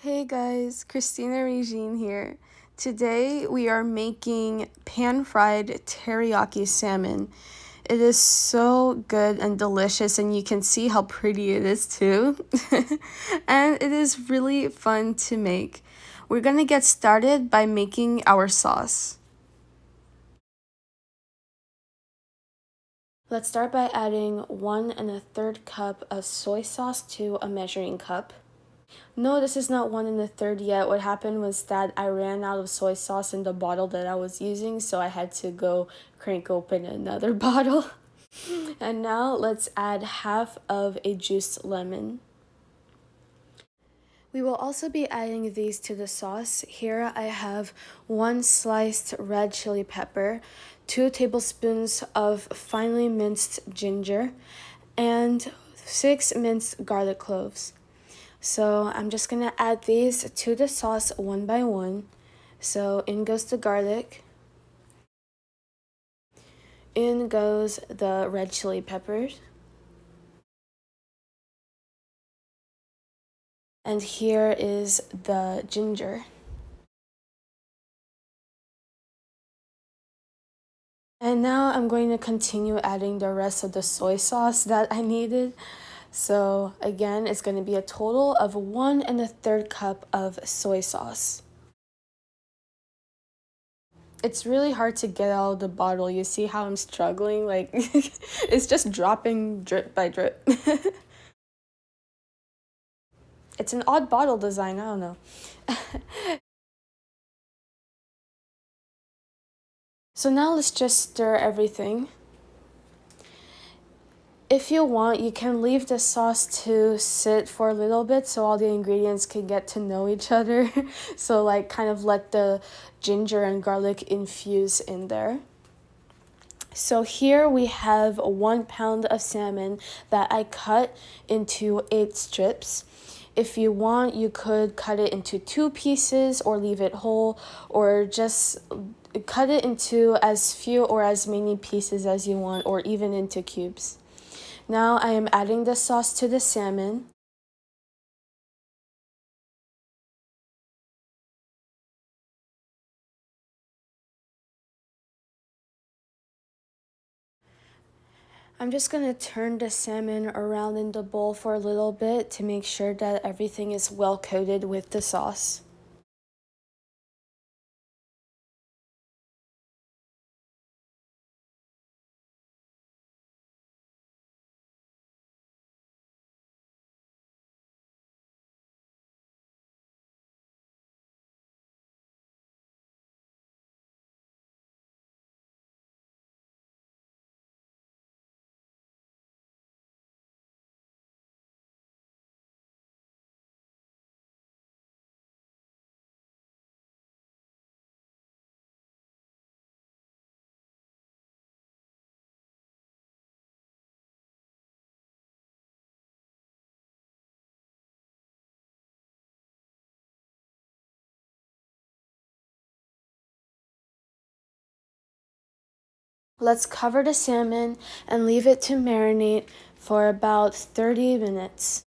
Hey guys, Christina Regine here. Today we are making pan-fried teriyaki salmon. It is so good and delicious, and you can see how pretty it is too. And it is really fun to make. We're gonna get started by making our sauce. Let's start by adding 1 1/3 cup of soy sauce to a measuring cup. No, this is not 1 1/3 yet. What happened was that I ran out of soy sauce in the bottle that I was using, so I had to go crank open another bottle. And now let's add half of a juiced lemon. We will also be adding these to the sauce. Here I have 1 sliced red chili pepper, 2 tablespoons of finely minced ginger, and 6 minced garlic cloves. So I'm just gonna add these to the sauce one by one. So in goes the garlic. In goes the red chili peppers. And here is the ginger. And now I'm going to continue adding the rest of the soy sauce that I needed. So again, it's going to be a total of 1 1/3 cup of soy sauce. It's really hard to get out of the bottle. You see how I'm struggling? Like, it's just dropping drip by drip. It's an odd bottle design, I don't know. So now let's just stir everything. If you want, you can leave the sauce to sit for a little bit so all the ingredients can get to know each other. So like kind of let the ginger and garlic infuse in there. So here we have 1 pound of salmon that I cut into 8 strips. If you want, you could cut it into 2 pieces or leave it whole, or just cut it into as few or as many pieces as you want, or even into cubes. Now I am adding the sauce to the salmon. I'm just going to turn the salmon around in the bowl for a little bit to make sure that everything is well coated with the sauce. Let's cover the salmon and leave it to marinate for about 30 minutes.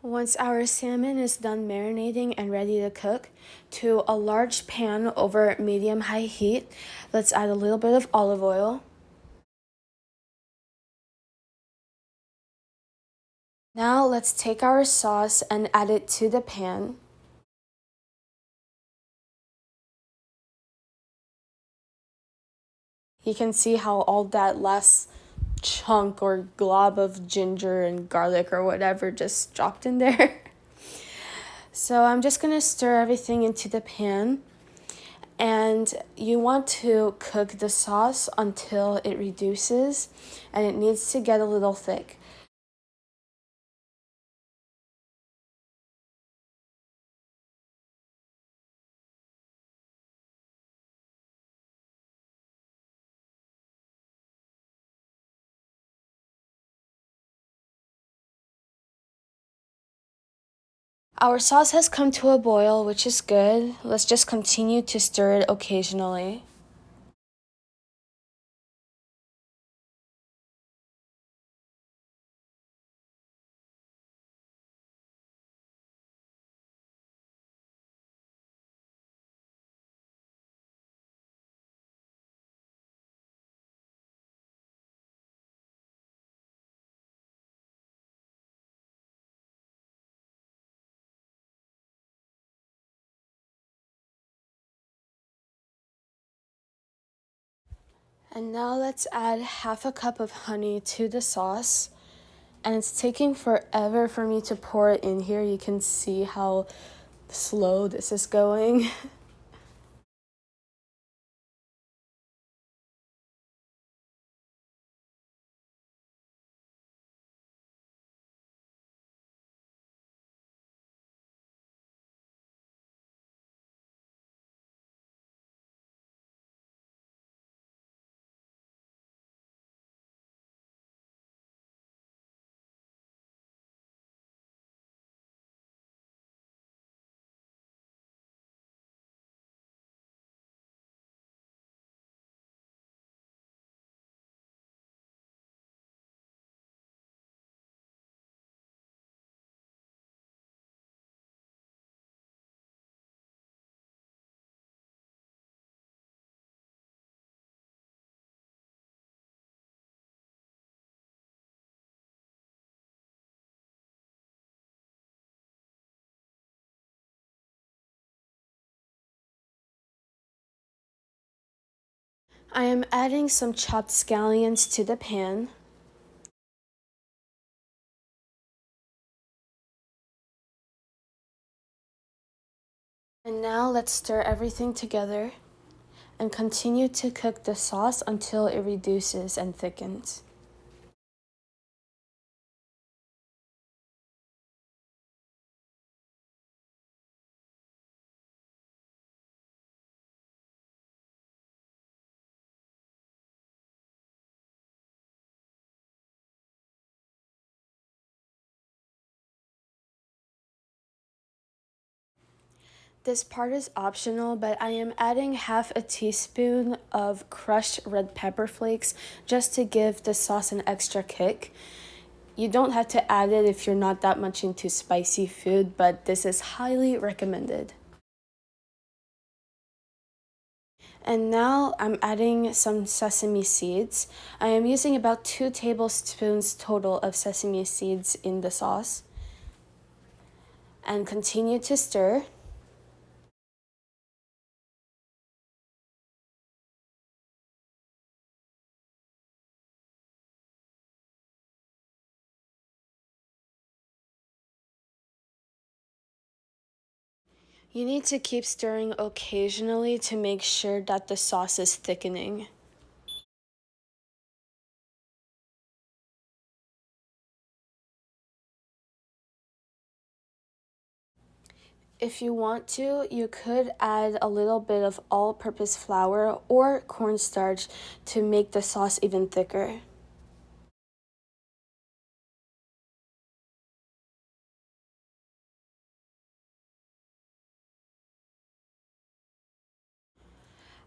Once our salmon is done marinating and ready to cook, to a large pan over medium-high heat, let's add a little bit of olive oil. Now let's take our sauce and add it to the pan. You can see how all that last chunk or glob of ginger and garlic or whatever just dropped in there. So I'm just gonna stir everything into the pan, and you want to cook the sauce until it reduces, and it needs to get a little thick. Our sauce has come to a boil, which is good. Let's just continue to stir it occasionally. And now let's add half a cup of honey to the sauce. And it's taking forever for me to pour it in here. You can see how slow this is going. I am adding some chopped scallions to the pan. And now let's stir everything together and continue to cook the sauce until it reduces and thickens. This part is optional, but I am adding half a teaspoon of crushed red pepper flakes just to give the sauce an extra kick. You don't have to add it if you're not that much into spicy food, but this is highly recommended. And now I'm adding some sesame seeds. I am using about 2 tablespoons total of sesame seeds in the sauce. And continue to stir. You need to keep stirring occasionally to make sure that the sauce is thickening. If you want to, you could add a little bit of all-purpose flour or cornstarch to make the sauce even thicker.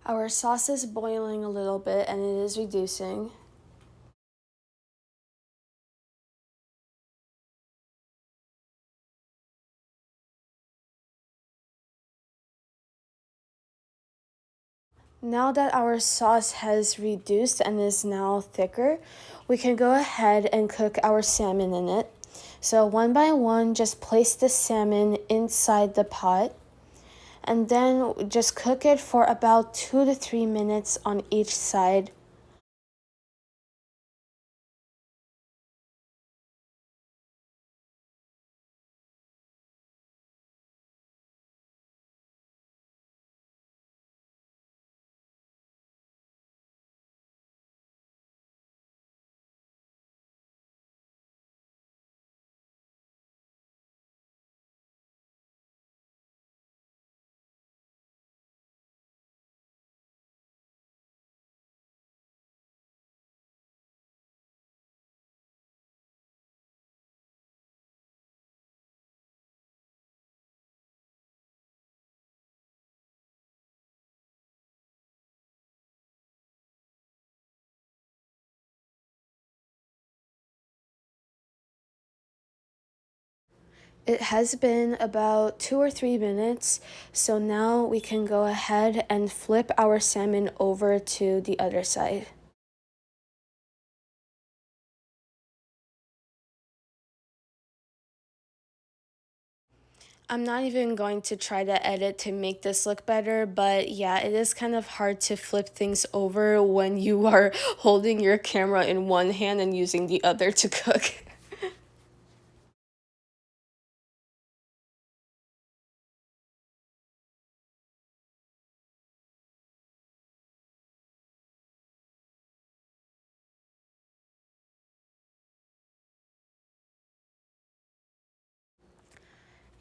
Our sauce is boiling a little bit and it is reducing. Now that our sauce has reduced and is now thicker, we can go ahead and cook our salmon in it. So one by one, just place the salmon inside the pot and then just cook it for about 2 to 3 minutes on each side. It has been about 2 or 3 minutes, so now we can go ahead and flip our salmon over to the other side. I'm not even going to try to edit to make this look better, but yeah, it is kind of hard to flip things over when you are holding your camera in one hand and using the other to cook.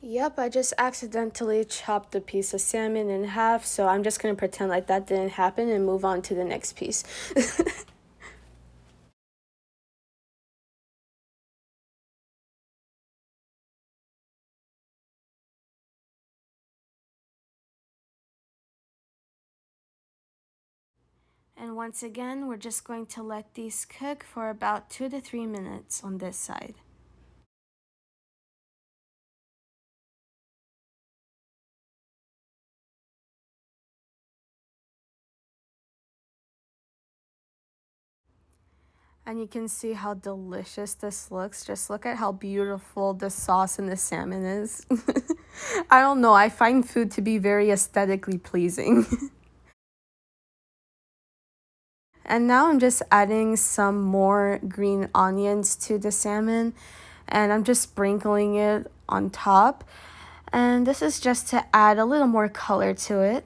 Yep, I just accidentally chopped a piece of salmon in half, so I'm just gonna pretend like that didn't happen and move on to the next piece. And once again, we're just going to let these cook for about 2 to 3 minutes on this side. And you can see how delicious this looks. Just look at how beautiful the sauce and the salmon is. I don't know, I find food to be very aesthetically pleasing. And now I'm just adding some more green onions to the salmon, and I'm just sprinkling it on top. And this is just to add a little more color to it.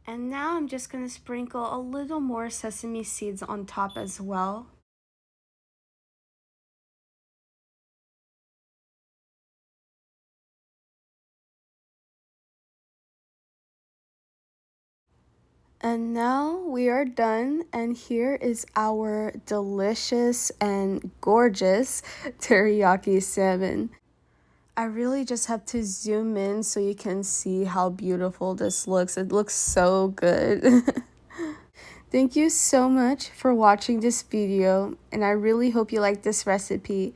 And now I'm just going to sprinkle a little more sesame seeds on top as well. And now we are done, and here is our delicious and gorgeous teriyaki salmon. I really just have to zoom in so you can see how beautiful this looks. It looks so good. Thank you so much for watching this video, and I really hope you like this recipe.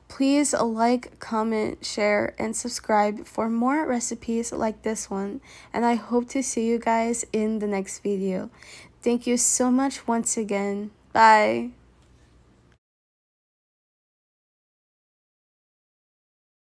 Please like, comment, share, and subscribe for more recipes like this one, and I hope to see you guys in the next video. Thank you so much once again. Bye!